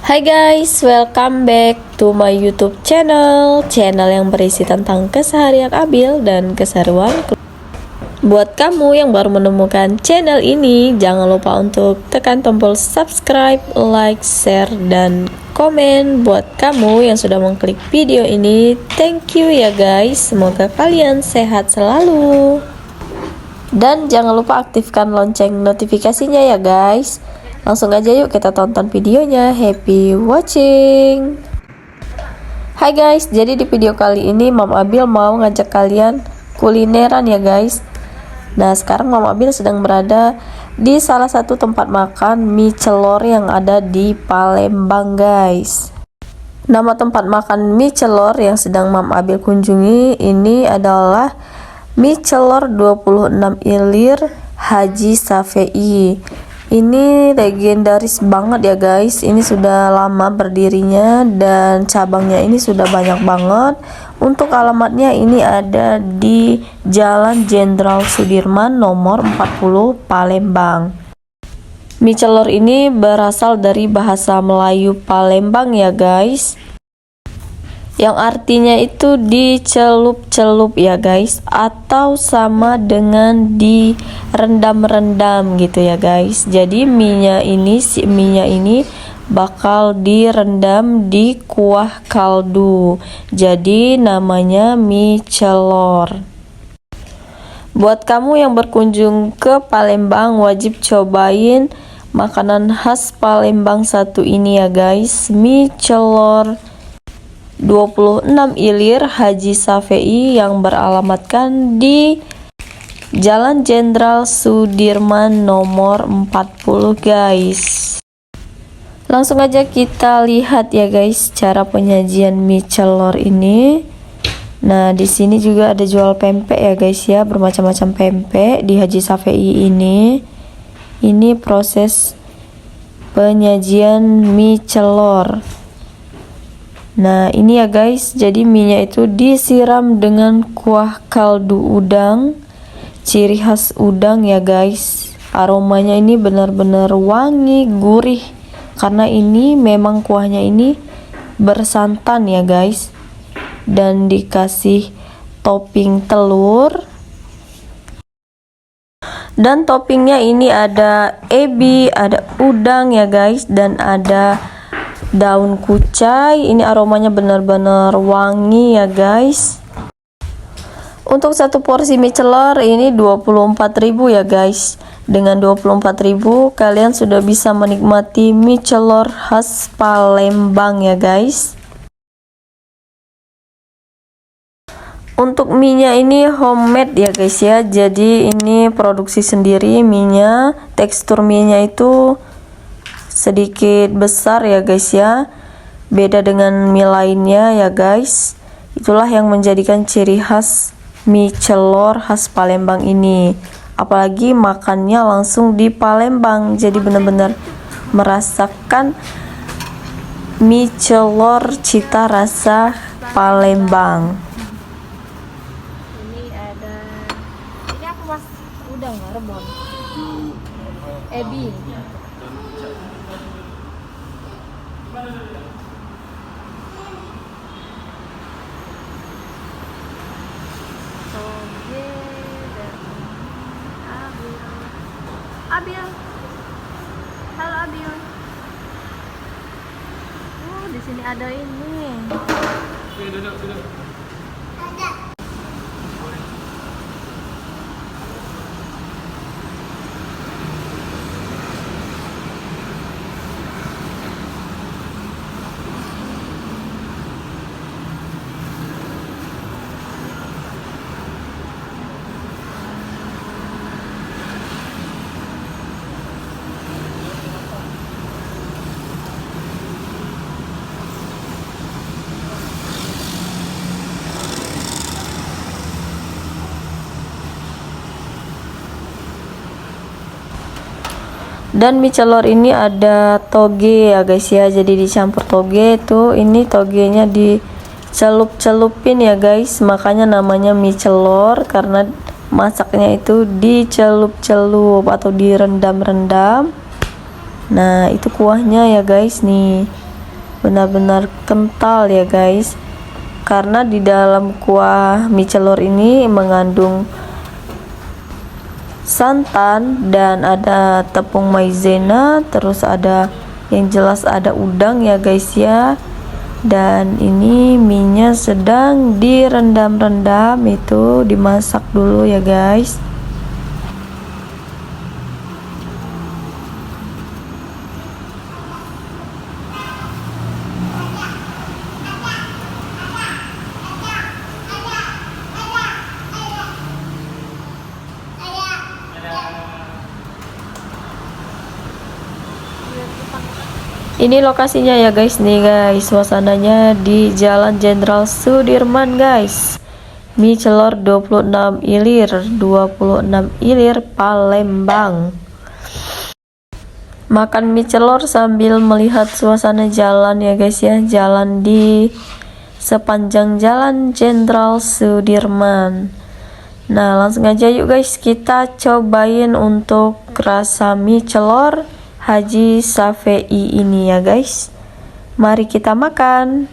Hai guys, welcome back to my YouTube channel yang berisi tentang keseharian Abil dan keseruan. Buat kamu yang baru menemukan channel ini, jangan lupa untuk tekan tombol subscribe, like, share, dan komen. Buat kamu yang sudah mengklik video ini, thank you ya guys. Semoga kalian sehat selalu. Dan jangan lupa aktifkan lonceng notifikasinya ya guys. Langsung aja yuk kita tonton videonya. Happy watching. Hai guys, jadi di video kali ini Mam Abil mau ngajak kalian kulineran ya guys. Nah, sekarang Mam Abil sedang berada di salah satu tempat makan mie celor yang ada di Palembang guys. Nama tempat makan mie celor yang sedang Mam Abil kunjungi ini adalah Mie Celor 26 Ilir Haji Safei. Ini legendaris banget ya guys. Ini sudah lama berdirinya dan cabangnya ini sudah banyak banget. Untuk alamatnya ini ada di Jalan Jenderal Sudirman nomor 40 Palembang. Mie celor ini berasal dari bahasa Melayu Palembang ya guys, yang artinya itu dicelup-celup ya guys, atau sama dengan direndam-rendam gitu ya guys. Jadi mie-nya ini bakal direndam di kuah kaldu, jadi namanya mie celor. Buat kamu yang berkunjung ke Palembang, wajib cobain makanan khas Palembang satu ini ya guys, mie celor 26 Ilir Haji Safei yang beralamatkan di Jalan Jenderal Sudirman nomor 40 guys. Langsung aja kita lihat ya guys cara penyajian mie celor ini. Nah, di sini juga ada jual pempek ya guys ya, bermacam-macam pempek di Haji Safei ini. Ini proses penyajian mie celor. Nah, ini ya guys, jadi mie-nya itu disiram dengan kuah kaldu udang, ciri khas udang ya guys. Aromanya ini benar-benar wangi, gurih, karena ini memang kuahnya ini bersantan ya guys, dan dikasih topping telur. Dan toppingnya ini ada ebi, ada udang ya guys, dan ada daun kucai. Ini aromanya benar-benar wangi ya guys. Untuk satu porsi mie celor ini 24.000 ya guys. Dengan 24.000 kalian sudah bisa menikmati mie celor khas Palembang ya guys. Untuk mie-nya ini homemade ya guys ya. Jadi ini produksi sendiri mie-nya. Tekstur mie-nya itu sedikit besar ya guys ya, beda dengan mie lainnya ya guys. Itulah yang menjadikan ciri khas mie celor khas Palembang ini, apalagi makannya langsung di Palembang, jadi benar-benar merasakan mie celor cita rasa Palembang. Ini apa mas? Udang nggak rebon? Ebi. Abil, halo Abil. Di sini ada ini. Duduk. Dan mie celor ini ada toge ya guys ya, jadi dicampur toge tuh. Ini togenya dicelup-celupin ya guys, makanya namanya mie celor, karena masaknya itu dicelup-celup atau direndam-rendam. Nah, itu kuahnya ya guys nih. benar-benar kental ya guys, karena di dalam kuah mie celor ini mengandung santan dan ada tepung maizena, terus ada yang jelas ada udang ya guys ya. Dan ini minyak sedang direndam-rendam, itu dimasak dulu ya guys. Ini lokasinya ya guys, nih guys, suasananya di Jalan Jenderal Sudirman guys. Mie celor 26 ilir, 26 ilir Palembang. Makan mie celor sambil melihat suasana jalan ya guys ya, jalan di sepanjang Jalan Jenderal Sudirman. Nah, langsung aja yuk guys, kita cobain untuk rasa mie celor Haji Safei ini ya guys. Mari kita makan.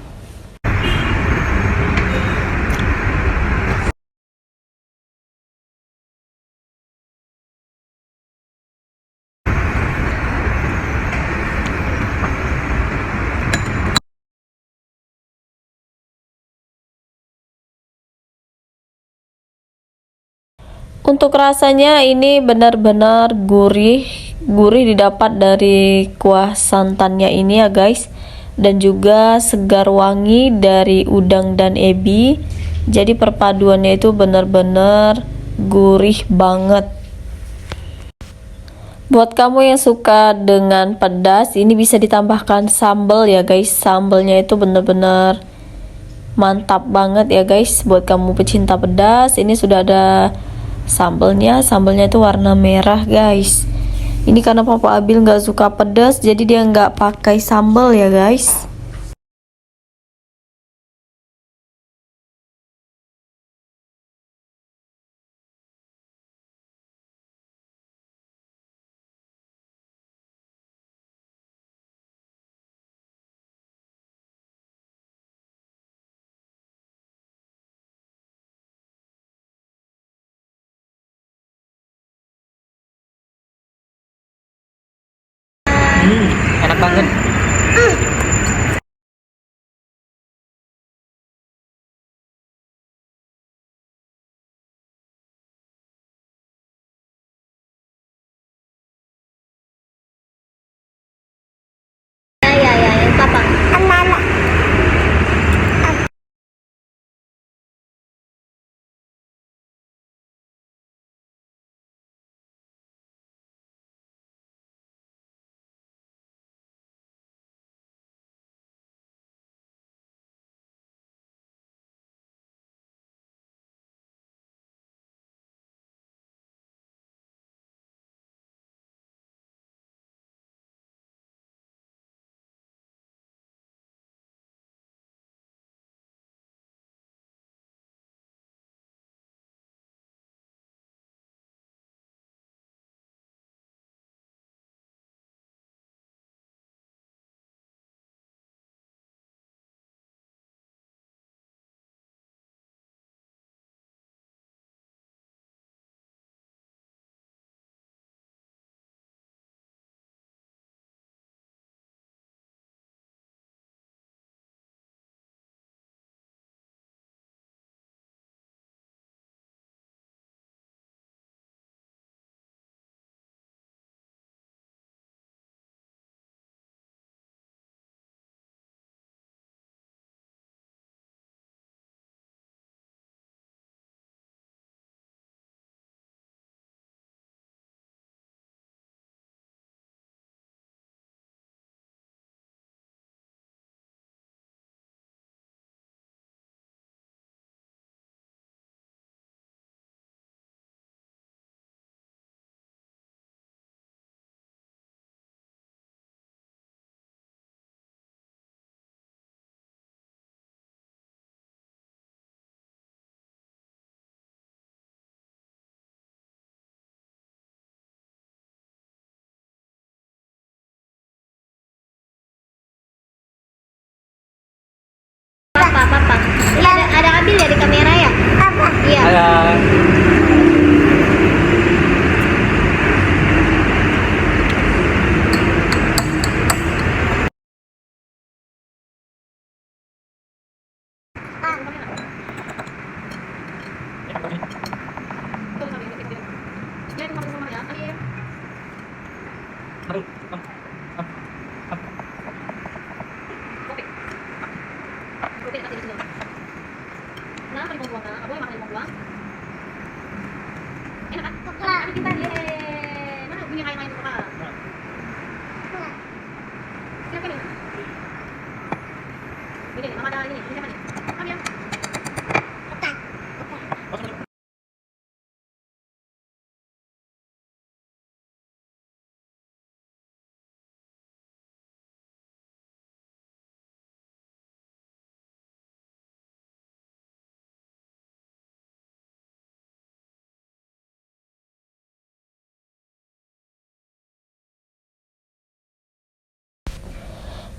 Untuk rasanya ini benar-benar gurih didapat dari kuah santannya ini ya guys, dan juga segar wangi dari udang dan ebi. Jadi perpaduannya itu benar-benar gurih banget. Buat kamu yang suka dengan pedas, ini bisa ditambahkan sambal ya guys. Sambalnya itu benar-benar mantap banget ya guys. Buat kamu pecinta pedas, ini sudah ada sambalnya itu warna merah guys. Ini karena Papa Abil nggak suka pedas, jadi dia nggak pakai sambal ya guys. Enak banget. papa. Iya, ada Abil ya di kamera ya? Apa? Iya. Ada.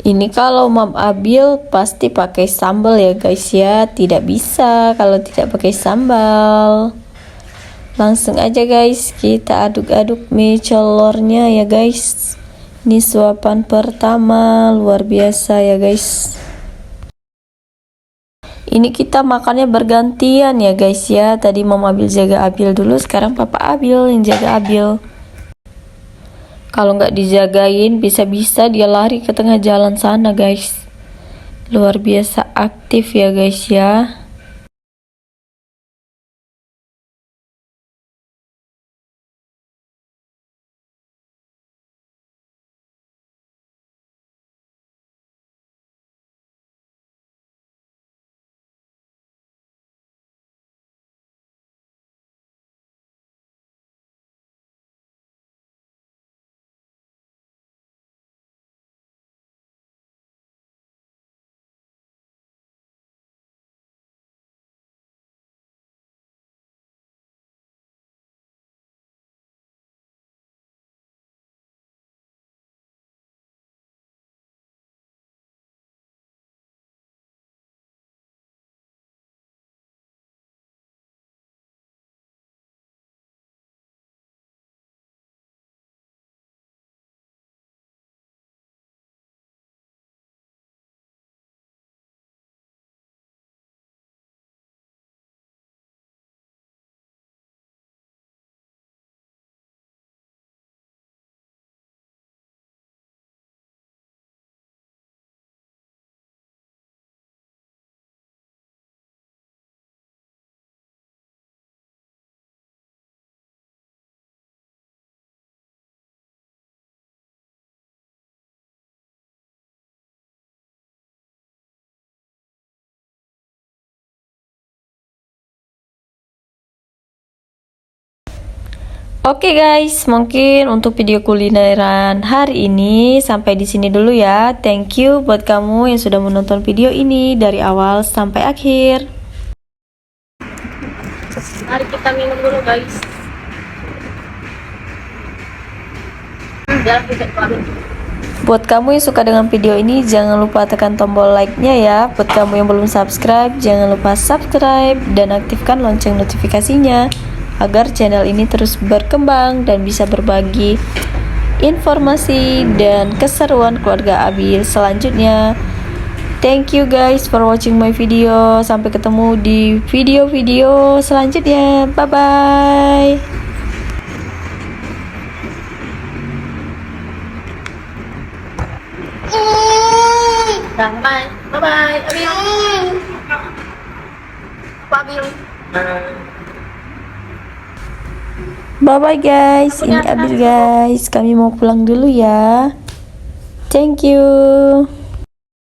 Ini kalau Mam Abil pasti pakai sambal ya guys ya. Tidak bisa kalau tidak pakai sambal. Langsung aja guys, kita aduk-aduk mie celornya ya guys. Ini suapan pertama, luar biasa ya guys. Ini kita makannya bergantian ya guys ya. Tadi Mam Abil jaga Abil dulu, sekarang Papa Abil yang jaga Abil. Kalau nggak dijagain, bisa-bisa dia lari ke tengah jalan sana guys. Luar biasa aktif ya guys ya. Oke guys, mungkin untuk video kulineran hari ini sampai di sini dulu ya. Thank you buat kamu yang sudah menonton video ini dari awal sampai akhir. Mari kita minum dulu guys. Jangan kita keluarin. Buat kamu yang suka dengan video ini, jangan lupa tekan tombol like-nya ya. Buat kamu yang belum subscribe, jangan lupa subscribe dan aktifkan lonceng notifikasinya agar channel ini terus berkembang dan bisa berbagi informasi dan keseruan keluarga Abil selanjutnya. Thank you guys for watching my video. Sampai ketemu di video-video selanjutnya. Bye bye. Bye bye. Abil. Abil. Bye bye guys. Ini Abil guys. Kami mau pulang dulu ya. Thank you.